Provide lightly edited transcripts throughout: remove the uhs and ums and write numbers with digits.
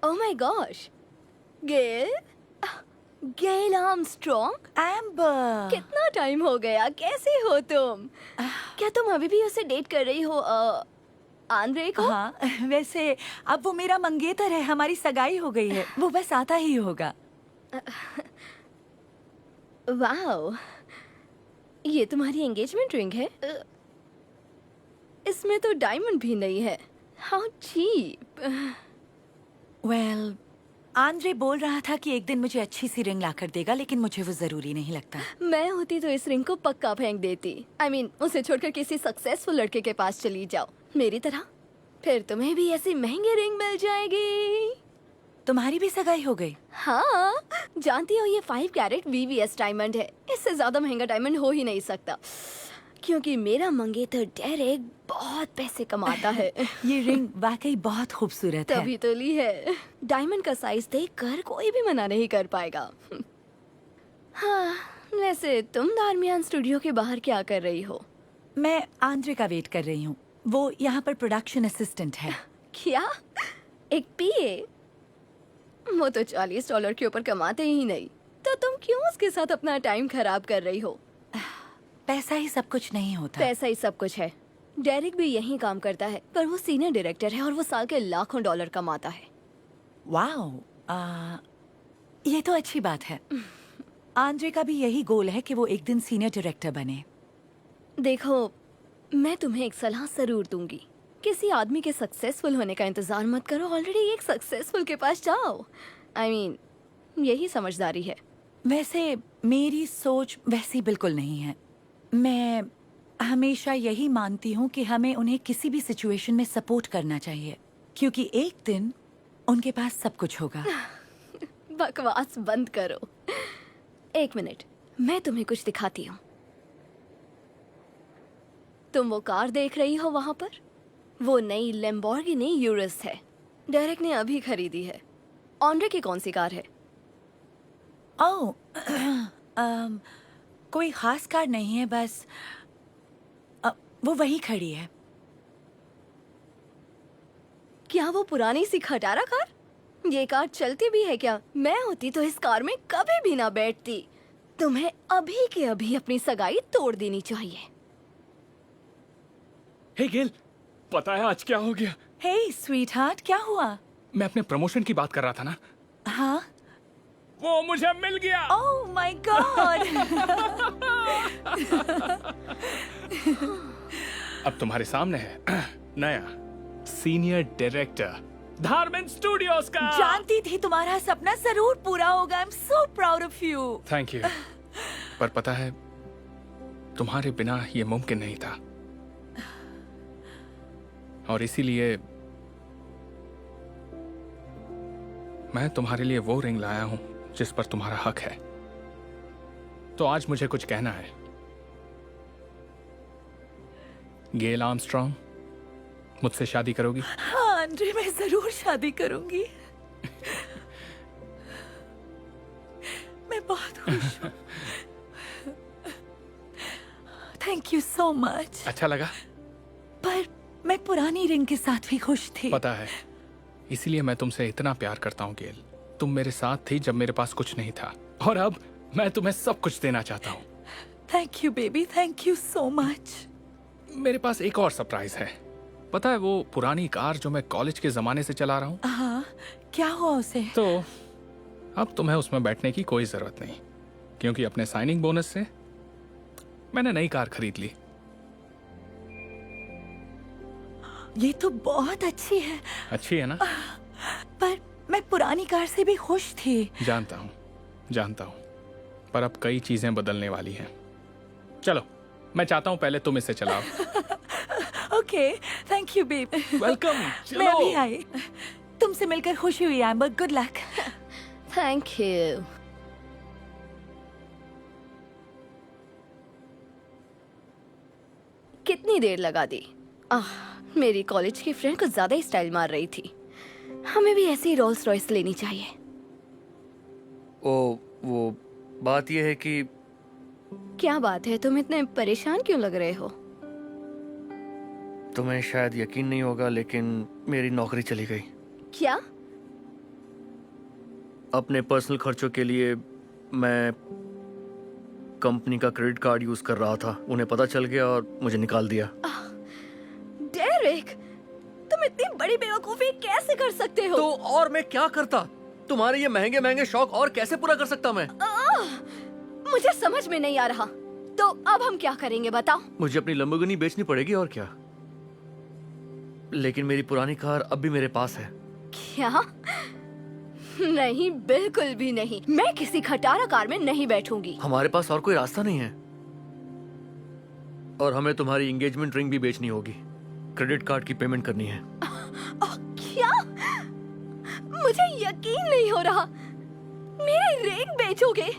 Oh my gosh, Gail, Gail Armstrong, Amber, कितना time हो गया, कैसे हो तुम? क्या तुम अभी भी उसे डेट कर रही हो, आंद्रे को? हाँ वैसे अब वो मेरा मंगेतर है, हमारी सगाई हो गई है, वो बस आता ही होगा। वाओ, ये तुम्हारी एंगेजमेंट रिंग है? इसमें तो डायमंड भी नहीं है। How cheap. वेल, आंद्रे बोल रहा था कि एक दिन मुझे अच्छी सी रिंग लाकर देगा, लेकिन मुझे वो जरूरी नहीं लगता। मैं होती तो इस रिंग को पक्का फेंक देती। I mean, उसे छोड़कर किसी सक्सेसफुल लड़के के पास चली जाओ, मेरी तरह। फिर तुम्हें भी ऐसी महंगी रिंग मिल जाएगी। तुम्हारी भी सगाई हो गई? हाँ, जानती हो ये 5 कैरेट VVS डायमंड है। इससे ज्यादा महंगा डायमंड हो ही नहीं सकता, क्योंकि मेरा मंगेतर डेरेक बहुत पैसे कमाता है। ये रिंग वाकई बहुत खूबसूरत है। तभी तो ली है। डायमंड का साइज देखकर कोई भी मना नहीं कर पाएगा। हाँ, वैसे तुम दारमियान स्टूडियो के बाहर क्या कर रही हो? मैं आंद्रे का वेट कर रही हूँ। वो यहाँ पर प्रोडक्शन असिस्टेंट है। क्या? एक PA? वो तो $40 के ऊपर कमाते ही नहीं, तो तुम क्यों उसके साथ अपना टाइम खराब कर रही हो? पैसा ही सब कुछ नहीं होता। पैसा ही सब कुछ है। डेरिक भी यही काम करता है, पर वो सीनियर डायरेक्टर है और वो साल के लाखों डॉलर कमाता है। वाओ, ये तो अच्छी बात है। आंद्रे का भी यही गोल है कि वो एक दिन सीनियर डायरेक्टर बने। देखो, मैं तुम्हें एक सलाह जरूर दूंगी। किसी आदमी के सक्सेसफुल होने का इंतजार मत करो, ऑलरेडी एक सक्सेसफुल के पास जाओ। I mean, यही समझदारी है। वैसे मेरी सोच वैसी बिल्कुल नहीं है। मैं हमेशा यही मानती हूँ कि हमें उन्हें किसी भी सिचुएशन में सपोर्ट करना चाहिए, क्योंकि एक दिन उनके पास सब कुछ होगा। बकवास बंद करो। एक मिनट, मैं तुम्हें कुछ दिखाती हूँ। तुम वो कार देख रही हो वहां पर? वो नई लैम्बोर्गिनी यूरस है। डेरेक ने अभी खरीदी है। ऑन्ड्रे की कौन सी कार है? ओह, कोई खास कार नहीं है, बस वो वही खड़ी है। क्या वो पुरानी सी खटारा कार? ये कार चलती भी है क्या? मैं होती तो इस कार में कभी भी ना बैठती। तुम्हें अभी के अभी अपनी सगाई तोड़ देनी चाहिए। हे गेल, पता है आज क्या हो गया? हे स्वीटहार्ट, क्या हुआ? मैं अपने प्रमोशन की बात कर रहा था ना, हाँ? वो मुझे मिल गया। Oh my God! अब तुम्हारे सामने है नया सीनियर डायरेक्टर धार्मिन स्टूडियोज का। जानती थी तुम्हारा सपना जरूर पूरा होगा। I am so proud of you. Thank you. पर पता है, तुम्हारे बिना ये मुमकिन नहीं था, और इसीलिए मैं तुम्हारे लिए वो रिंग लाया हूं जिस पर तुम्हारा हक है। तो आज मुझे कुछ कहना है। गेल आर्मस्ट्रॉन्ग, मुझसे शादी करोगी? हाँ आंद्रे, मैं जरूर शादी करूंगी। मैं बहुत खुश हूँ। Thank you so much. अच्छा लगा? पर मैं पुरानी रिंग के साथ भी खुश थी। पता है, इसीलिए मैं तुमसे इतना प्यार करता हूँ गेल। तुम मेरे साथ थी जब मेरे पास कुछ नहीं था, और अब मैं तुम्हें सब कुछ देना चाहता हूँ। Thank you baby, thank you so much. मेरे पास एक और सरप्राइज है। पता है, वो पुरानी कार जो मैं कॉलेज के जमाने से चला रहा हूँ, हाँ, क्या हुआ उसे? तो अब तुम्हें उसमें बैठने की कोई जरूरत नहीं, क्योंकि अपने साइनिंग बोनस से मैंने नई कार खरीद ली। ये तो बहुत अच्छी है। अच्छी है ना? पर मैं पुरानी कार से भी खुश थी। जानता हूँ, जानता हूँ, पर अब कई चीजें बदलने वाली हैं। चलो, मैं चाहता हूँ पहले तुम इसे चलाओ। Okay, thank you babe. Welcome. मैं अभी आई। तुमसे मिलकर खुशी हुई Amber, good luck. Thank you. कितनी देर लगा दी? मेरी कॉलेज की फ्रेंड को ज्यादा ही स्टाइल मार रही थी। हमें भी ऐसी रोल्स रॉयस लेनी चाहिए। वो बात यह है कि क्या बात है? तुम इतने परेशान क्यों लग रहे हो? तुम्हें शायद यकीन नहीं होगा, लेकिन मेरी नौकरी चली गई। क्या? अपने पर्सनल खर्चों के लिए मैं कंपनी का क्रेडिट कार्ड यूज कर रहा था। उन्हें पता चल गया और मुझे निकाल दिया। डेरिक, तुम इतनी बड़ी बेवकूफी कैसे कर सकते हो? तो और मैं क्या करता? तुम्हारे ये महंगे महंगे शौक और कैसे पूरा कर सकता मैं? मुझे समझ में नहीं आ रहा। तो अब हम क्या करेंगे बताओ? मुझे अपनी लंबोर्गिनी बेचनी पड़ेगी और क्या। लेकिन मेरी पुरानी कार अब भी मेरे पास है। क्या? नहीं, बिल्कुल भी नहीं। मैं किसी खटारा कार में नहीं बैठूंगी। हमारे पास और कोई रास्ता नहीं है। और हमें तुम्हारी एंगेजमेंट रिंग भी बेचनी होगी। क्रेडिट कार्ड की पेमेंट करनी है। क्या? मुझे यकीन नहीं हो रहा। मेरी ring बेचोगे?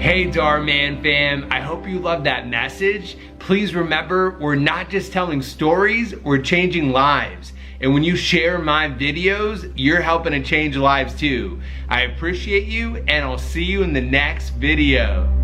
Hey Darman fam, I hope you love that message. Please remember, we're not just telling stories, we're changing lives. And when you share my videos, you're helping to change lives too. I appreciate you, and I'll see you in the next video.